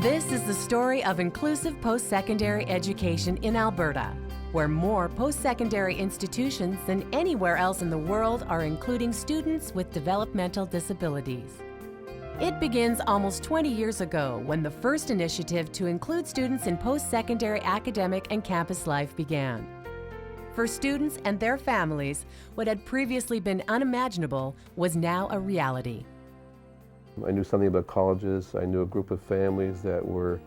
This is the story of inclusive post-secondary education in Alberta, where more post-secondary institutions than anywhere else in the world are including students with developmental disabilities. It begins almost 20 years ago when the first initiative to include students in post-secondary academic and campus life began. For students and their families, what had previously been unimaginable was now a reality. I knew something about colleges. I knew a group of families that were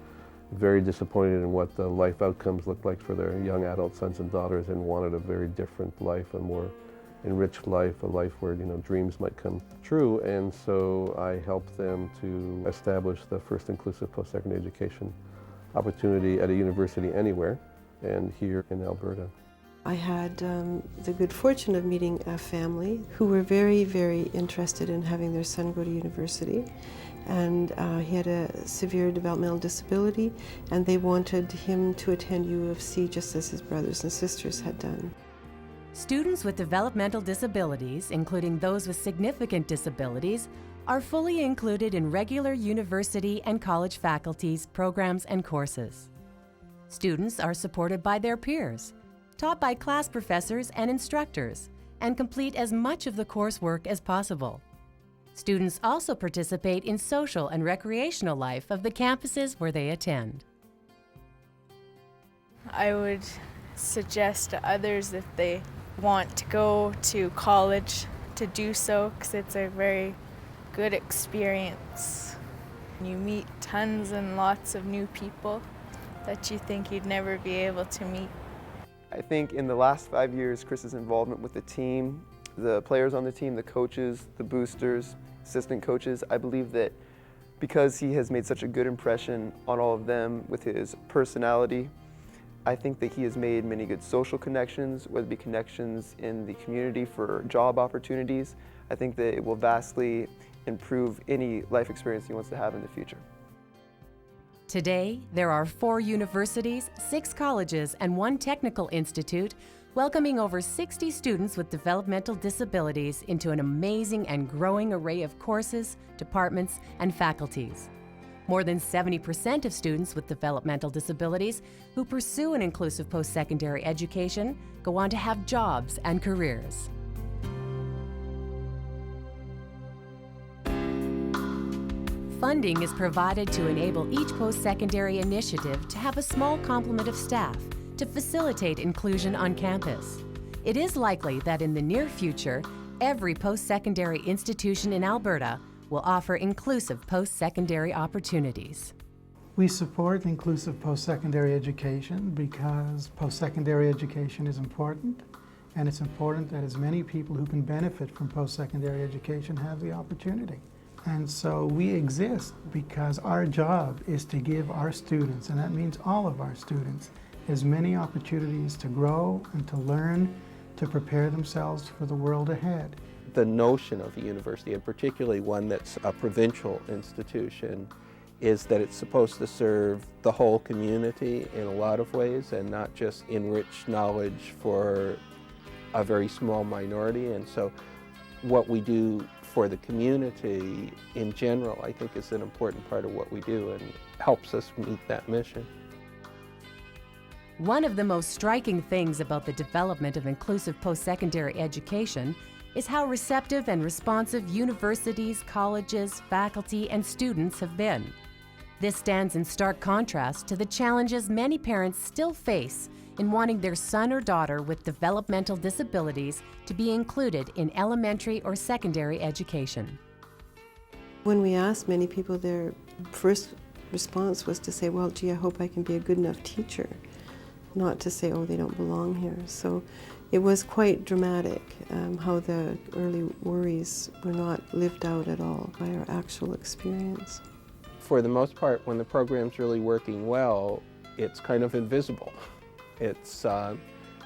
very disappointed in what the life outcomes looked like for their young adult sons and daughters and wanted a very different life, a more enriched life, a life where dreams might come true. And so I helped them to establish the first inclusive post-secondary education opportunity at a university anywhere, and here in Alberta. I had the good fortune of meeting a family who were very, very interested in having their son go to university. And he had a severe developmental disability, and they wanted him to attend U of C just as his brothers and sisters had done. Students with developmental disabilities, including those with significant disabilities, are fully included in regular university and college faculties, programs, and courses. Students are supported by their peers, taught by class professors and instructors, and complete as much of the coursework as possible. Students also participate in social and recreational life of the campuses where they attend. I would suggest to others if they want to go to college to do so, because it's a very good experience. You meet tons and lots of new people that you think you'd never be able to meet. I think in the last 5 years, Chris's involvement with the team, the players on the team, the coaches, the boosters, assistant coaches, I believe that because he has made such a good impression on all of them with his personality, I think that he has made many good social connections, whether it be connections in the community for job opportunities. I think that it will vastly improve any life experience he wants to have in the future. Today, there are 4 universities, 6 colleges, and 1 technical institute welcoming over 60 students with developmental disabilities into an amazing and growing array of courses, departments, and faculties. More than 70% of students with developmental disabilities who pursue an inclusive post-secondary education go on to have jobs and careers. Funding is provided to enable each post-secondary initiative to have a small complement of staff to facilitate inclusion on campus. It is likely that in the near future, every post-secondary institution in Alberta will offer inclusive post-secondary opportunities. We support inclusive post-secondary education because post-secondary education is important, and it's important that as many people who can benefit from post-secondary education have the opportunity. And so we exist because our job is to give our students, and that means all of our students, as many opportunities to grow and to learn, to prepare themselves for the world ahead. The notion of a university, and particularly one that's a provincial institution, is that it's supposed to serve the whole community in a lot of ways and not just enrich knowledge for a very small minority. And so what we do for the community in general, I think, is an important part of what we do and helps us meet that mission. One of the most striking things about the development of inclusive post-secondary education is how receptive and responsive universities, colleges, faculty, and students have been. This stands in stark contrast to the challenges many parents still face in wanting their son or daughter with developmental disabilities to be included in elementary or secondary education. When we asked many people, their first response was to say, well, gee, I hope I can be a good enough teacher, not to say, oh, they don't belong here. So it was quite dramatic how the early worries were not lived out at all by our actual experience. For the most part, when the program's really working well, it's kind of invisible. It's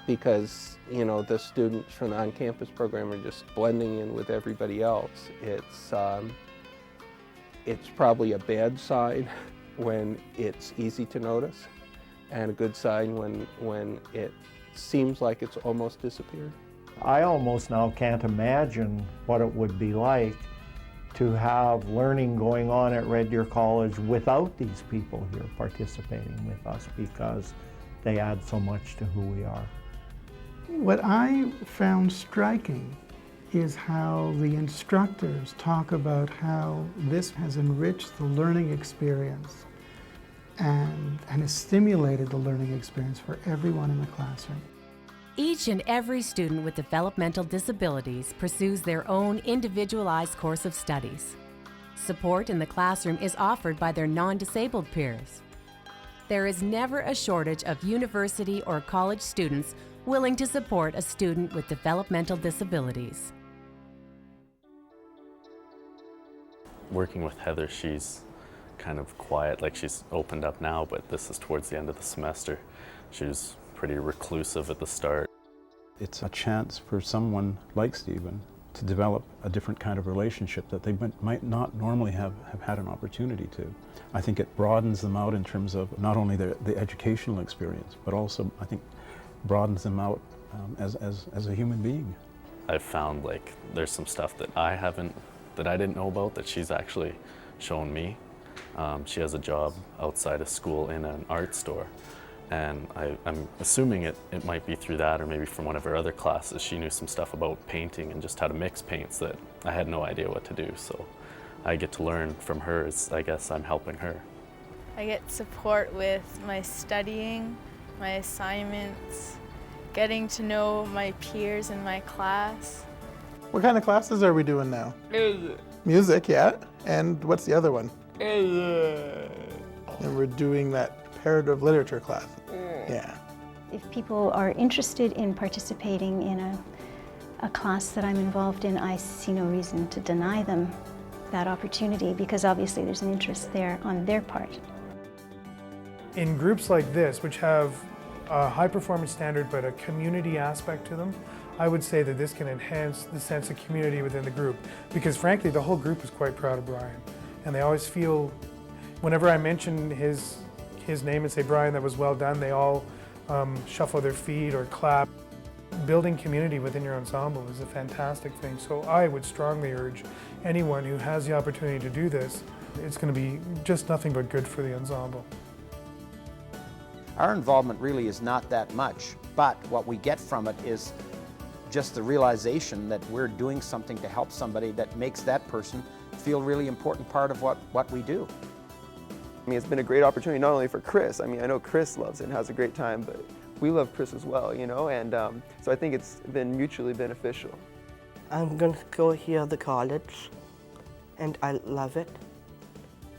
because, the students from the on-campus program are just blending in with everybody else. It's probably a bad sign when it's easy to notice, and a good sign when it seems like it's almost disappeared. I almost now can't imagine what it would be like to have learning going on at Red Deer College without these people here participating with us, because they add so much to who we are. What I found striking is how the instructors talk about how this has enriched the learning experience and has stimulated the learning experience for everyone in the classroom. Each and every student with developmental disabilities pursues their own individualized course of studies. Support in the classroom is offered by their non-disabled peers. There is never a shortage of university or college students willing to support a student with developmental disabilities. Working with Heather, she's kind of quiet, like she's opened up now, but this is towards the end of the semester. She was pretty reclusive at the start. It's a chance for someone like Stephen to develop a different kind of relationship that they might not normally have had an opportunity to. I think it broadens them out in terms of not only the educational experience, but also I think broadens them out as a human being. I've found like there's some stuff that I didn't know about that she's actually shown me. She has a job outside of school in an art store, and I'm assuming it might be through that, or maybe from one of her other classes. She knew some stuff about painting and just how to mix paints that I had no idea what to do. So I get to learn from her as I guess I'm helping her. I get support with my studying, my assignments, getting to know my peers in my class. What kind of classes are we doing now? Music. Music, yeah. And what's the other one? And we're doing that comparative literature class. Yeah. If people are interested in participating in a class that I'm involved in, I see no reason to deny them that opportunity, because obviously there's an interest there on their part. In groups like this, which have a high performance standard but a community aspect to them, I would say that this can enhance the sense of community within the group, because frankly the whole group is quite proud of Brian, and they always feel, whenever I mention his name and say, Brian, that was well done, they all shuffle their feet or clap. Building community within your ensemble is a fantastic thing, so I would strongly urge anyone who has the opportunity to do this, it's going to be just nothing but good for the ensemble. Our involvement really is not that much, but what we get from it is just the realization that we're doing something to help somebody that makes that person feel really important part of what we do. I mean, it's been a great opportunity not only for Chris. I mean, I know Chris loves it and has a great time, but we love Chris as well, you know, and so I think it's been mutually beneficial. I'm going to go here at the college, and I love it.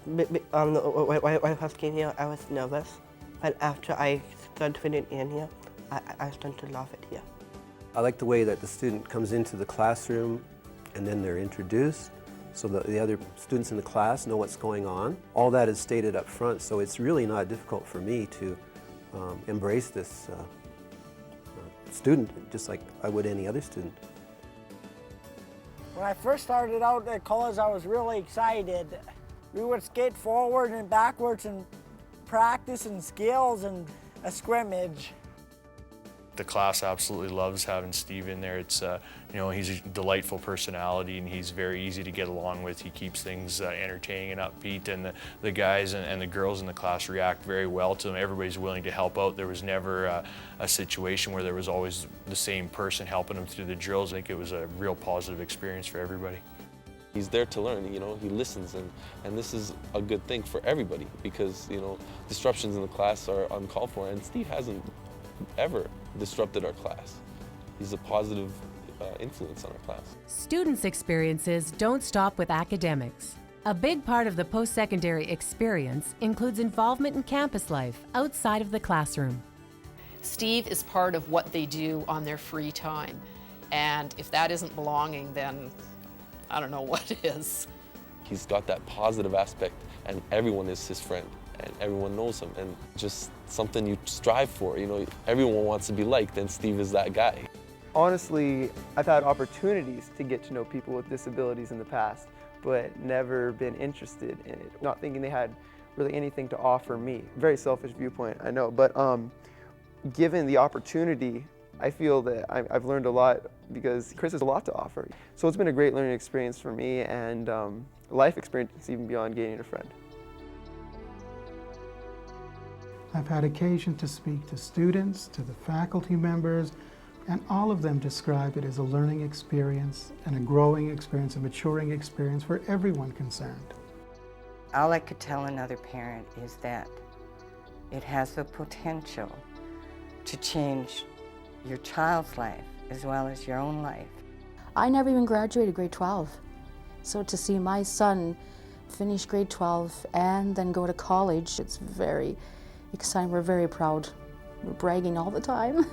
When I first came here, I was nervous, but after I started fitting in here, I started to love it here. I like the way that the student comes into the classroom and then they're introduced, so that the other students in the class know what's going on. All that is stated up front, so it's really not difficult for me to embrace this student just like I would any other student. When I first started out at college, I was really excited. We would skate forward and backwards and practice and skills and a scrimmage. The class absolutely loves having Steve in there. It's, you know, he's a delightful personality and he's very easy to get along with. He keeps things entertaining and upbeat, and the guys and the girls in the class react very well to him. Everybody's willing to help out. There was never a situation where there was always the same person helping him through the drills. I think it was a real positive experience for everybody. He's there to learn, you know, he listens, and this is a good thing for everybody, because, you know, disruptions in the class are uncalled for, and Steve hasn't ever disrupted our class. He's a positive influence on our class. Students' experiences don't stop with academics. A big part of the post-secondary experience includes involvement in campus life outside of the classroom. Steve is part of what they do on their free time, and if that isn't belonging, then I don't know what is. He's got that positive aspect, and everyone is his friend, and everyone knows him, and just something you strive for. You know, everyone wants to be liked, and Steve is that guy. Honestly, I've had opportunities to get to know people with disabilities in the past, but never been interested in it, not thinking they had really anything to offer me. Very selfish viewpoint, I know, but given the opportunity, I feel that I've learned a lot, because Chris has a lot to offer. So it's been a great learning experience for me, and life experience even beyond gaining a friend. I've had occasion to speak to students, to the faculty members, and all of them describe it as a learning experience and a growing experience, a maturing experience for everyone concerned. All I could tell another parent is that it has the potential to change your child's life as well as your own life. I never even graduated grade 12. So to see my son finish grade 12 and then go to college, it's very exciting. We're very proud. We're bragging all the time.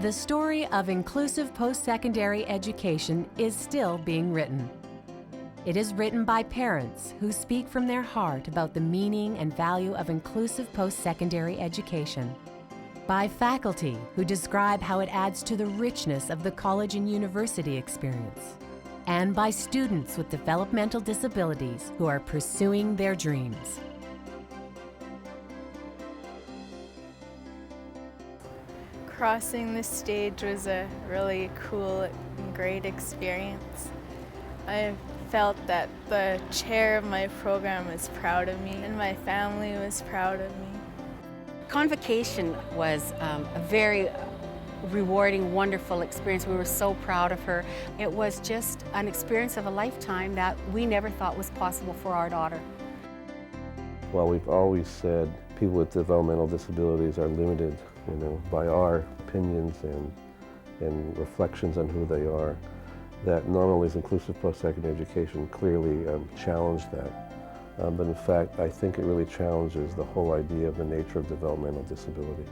The story of inclusive post-secondary education is still being written. It is written by parents who speak from their heart about the meaning and value of inclusive post-secondary education, by faculty who describe how it adds to the richness of the college and university experience, and by students with developmental disabilities who are pursuing their dreams. Crossing the stage was a really cool and great experience. I felt that the chair of my program was proud of me and my family was proud of me. Convocation was a very rewarding, wonderful experience. We were so proud of her. It was just an experience of a lifetime that we never thought was possible for our daughter. Well, we've always said people with developmental disabilities are limited, by our opinions and reflections on who they are. That not only is inclusive post-secondary education clearly challenged that, but in fact, I think it really challenges the whole idea of the nature of developmental disability.